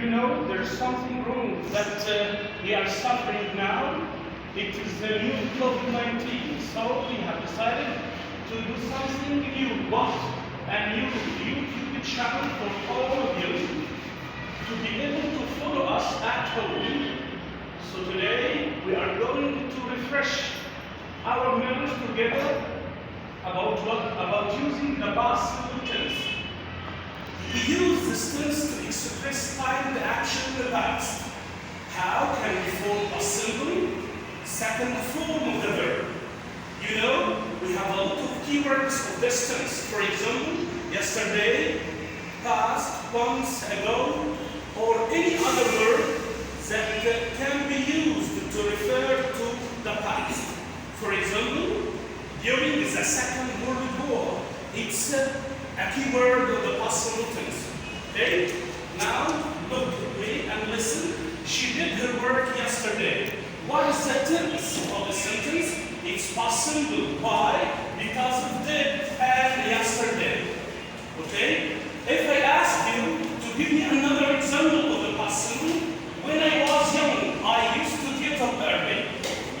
you know, there's something wrong that we are suffering now. It is the new COVID-19. So we have decided to do something new. What? A new YouTube channel for all of you to be able to follow us at home. So today we are going to refresh our memories together about what? About using the past simple tense. We use this tense to express time, the action, in the past. How can we form a simple second form of the verb? You know, we have a lot of keywords of this tense. For example, yesterday, past, once ago, or any other word that can be used to refer to the past. For example, during the Second World War, it's a keyword of the past simple tense. Okay? Now, look at me and listen. She did her work yesterday. What is the tense of the sentence? It's past simple. Why? Because of did and yesterday. Okay? If I ask you to give me another example of the past simple, when I was young, I used to get up early.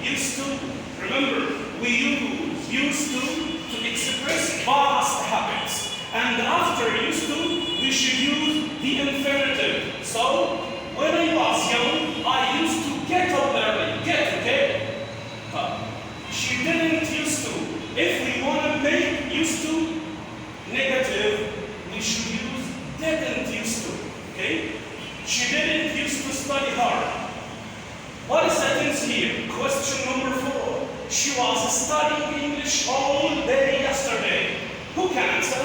Used to, remember, we use used to express past habits. And after used to, we should use the infinitive. So, when I was young, I used to get up early. Get, okay? She didn't used to. If we want to make used to negative, we should use didn't used to. Okay? She didn't used to study hard. What is the tense here? Question number 4. She was studying English all day yesterday. Who can answer?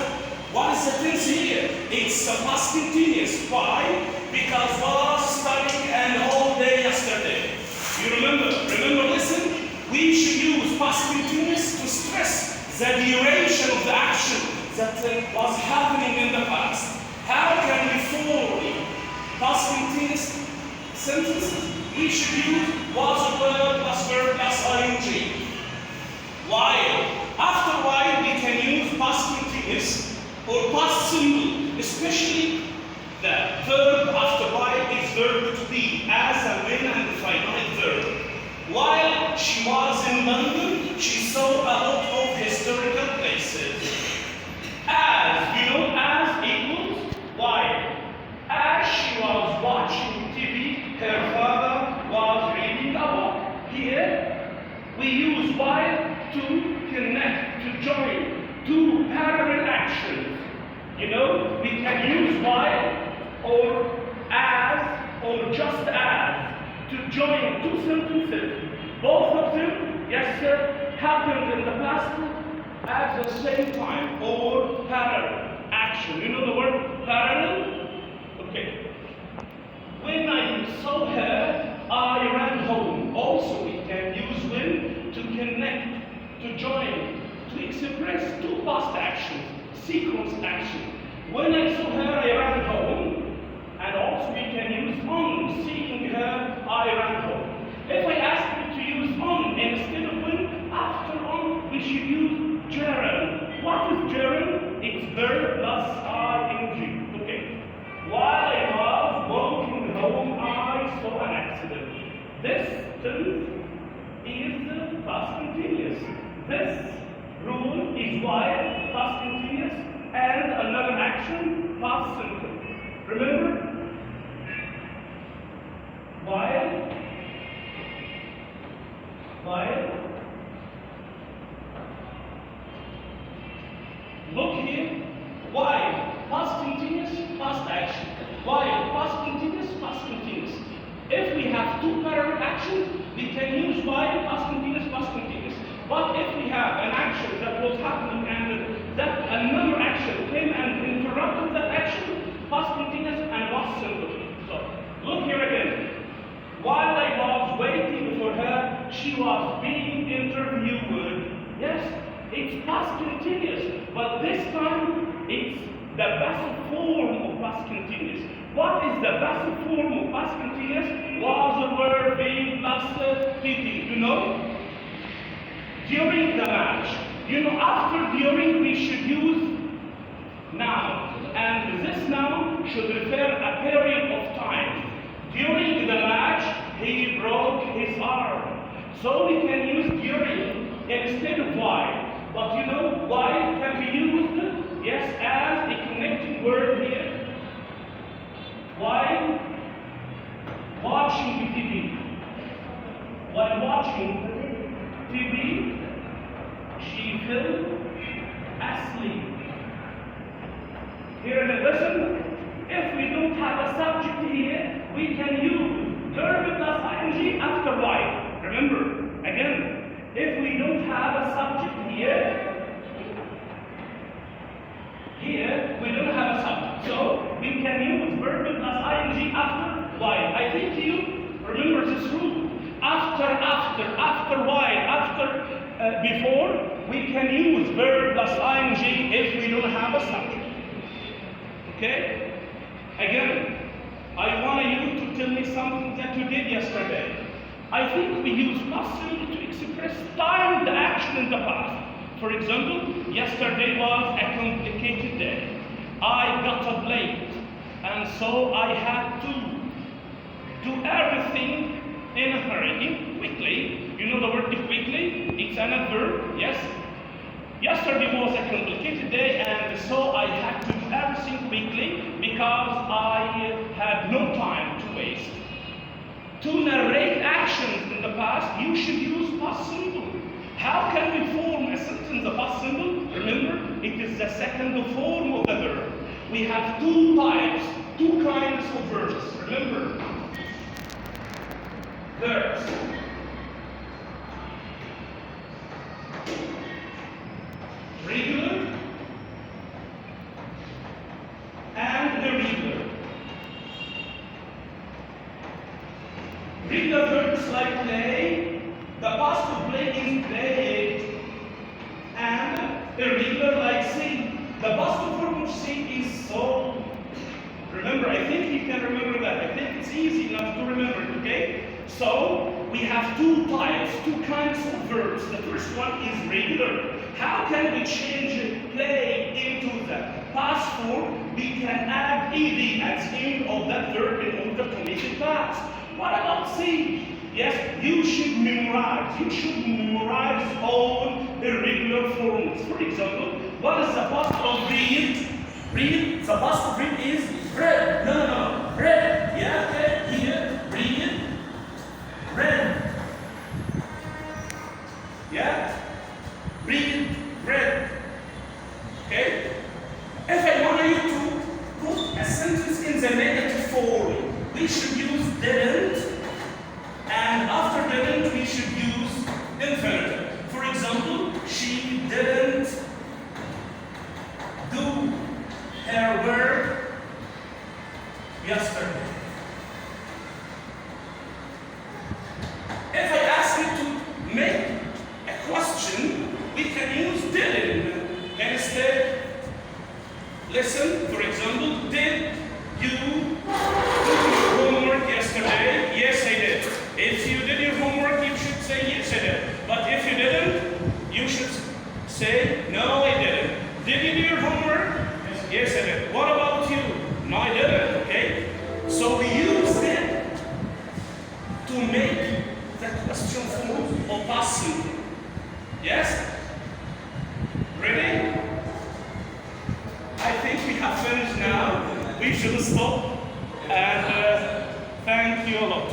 What is the tense here? It's a past continuous. Why? Because was studying and all day yesterday. You remember, listen, we should use past continuous to stress the duration of the action that was happening in the past. How can we form past continuous sentences? We should use was a verb plus verb plus ing. While. After while, we can use past continuous or past simple, especially the verb after while is verb to be as a when and finite verb. While she was in London, she saw a lot of historical places. As, you know, as equals while. As she was watching TV, her father was reading a book. Here, we use while to connect, to join two parallel actions. You know, we can use while or as or just as to join two sentences. Both of them, yes sir, happened in the past at the same time, or parallel action. You know the word parallel? Okay. When I saw her, I ran home. Also, we can use when to connect, to join, to express two past actions, sequence action. When I saw her, I ran home. And also we can use on. Seeing her, I ran home. If I ask you to use on instead of when, after on, we should use gerund. What is gerund? It's verb plus ing. Okay. While I was walking home, I saw an accident. This tense is past continuous. This rule is while past continuous and another action past simple. Remember? While, look here, while, past continuous, past action. While, past continuous, past continuous. If we have two parallel actions, we can use while, past continuous, past continuous. But if we have an action that was happening and that another action came and interrupted that action, past continuous and past simple. So, look here again. While I was waiting for her, she was being interviewed. Yes, it's past continuous, but this time it's the passive form of past continuous. What is the passive form of past continuous? Was a verb being plus PP. You know? During the match. You know, after during we should use noun. And this noun should refer a period of time. So we can use during instead of while. But you know, while can be used, yes, as a connecting word here. While watching the TV. While watching TV, she fell asleep. Here in the lesson, if we don't have a subject here, we can use verb plus ing after while. Remember, again, if we don't have a subject here we don't have a subject. So we can use verb plus ing after while. I think you remember this rule. After while, before, we can use verb plus ing if we don't have a subject. Okay? Again, I want you to tell me something that you did yesterday. I think we use past simple to express timed action in the past. For example, yesterday was a complicated day. I got up late, and so I had to do everything in a hurry, quickly. You know the word quickly? It's an adverb, yes? Yesterday was a complicated day, and so I had to do everything quickly because I had no time to waste. To narrate actions in the past, you should use past simple. How can we form a sentence of past simple? Remember, it is the second form of the verb. We have two types, two kinds of verbs. Remember, verbs. Regular and irregular. Regular verbs like play, the past of play is played, and irregular like sing. The past form of sing is sold. Remember, I think you can remember that. I think it's easy enough to remember it, okay? So, we have two types, two kinds of verbs. The first one is regular. How can we change play into the past form? We can add ed at the end of that verb in order to make it past. What about sing? Yes, you should memorize. You should memorize all irregular forms. For example, what is the past of read? Read. The past of read is read. No. Read. Yeah, okay. Here. Read. Read. Yeah? Read. Read. Okay? If I want you to put a sentence in the negative form, we should use didn't. And after didn't, we should use infinitive. For example, she didn't do her work yesterday. If I ask you to make a question, we can use didn't instead. Listen, for example, did you do your homework yesterday? Yes, I did. If you did your homework, you should say yes, I did. But if you didn't, you should say no, I didn't. Did you do your homework? Yes, I did. What about you? No, I didn't, okay? So we use it to make the question form or past simple. Yes? Ready? I think we have finished now. We should stop. And thank you a lot.